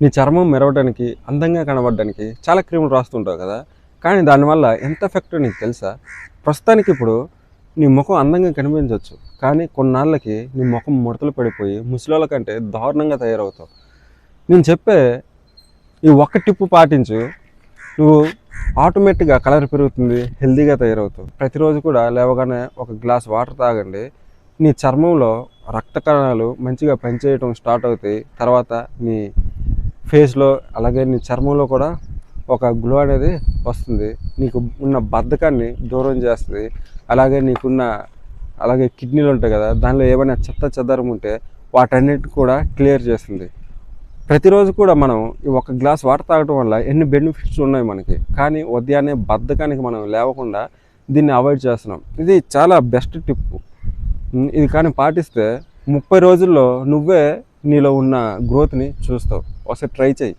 నీ చర్మం మెరవడానికి, అందంగా కనబడడానికి చాలా క్రీములు రాస్తుంటావు కదా! కానీ దానివల్ల ఎంత ఎఫెక్టో నీకు తెలుసా? ప్రస్తుతానికి ఇప్పుడు నీ ముఖం అందంగా కనిపించొచ్చు. కానీ కొన్నాళ్ళకి నీ ముఖం ముడతలు పడిపోయి ముసలోళ్ళ కంటే దారుణంగా తయారవుతావు. నేను చెప్పే ఈ ఒక్క టిప్పు పాటించు. నువ్వు ఆటోమేటిక్‌గా కలర్ పెరుగుతుంది. హెల్తీగా తయారవుతావు. ప్రతిరోజు కూడా లేవగానే ఒక గ్లాస్ వాటర్ తాగండి. నీ చర్మంలో రక్త కణాలు మంచిగా పనిచేయటం స్టార్ట్ అవుతాయి. తర్వాత నీ ఫేస్‌లో అలాగే నీ చర్మంలో కూడా ఒక గ్లో అనేది వస్తుంది. నీకు ఉన్న బద్ధకాన్ని దూరం చేస్తది. అలాగే కిడ్నీలు ఉంటాయి కదా! దానిలో ఏమైనా చెత్త చెదారం ఉంటే వాటన్నిటిని కూడా క్లియర్ చేస్తుంది. ప్రతిరోజు కూడా మనం ఈ ఒక గ్లాస్ వాటర్ తాగటం వల్ల ఎన్ని బెనిఫిట్స్ ఉన్నాయి మనకి. కానీ ఉదయాన్నే బద్ధకానికి మనం లేవకుండా దీన్ని అవాయిడ్ చేస్తున్నాం. ఇది చాలా బెస్ట్ టిప్పు. ఇది కానీ పాటిస్తే 30 రోజుల్లో నువ్వే నీలో ఉన్న గ్రోత్‌ని చూస్తావు. ఒకసారి ట్రై చెయ్యి.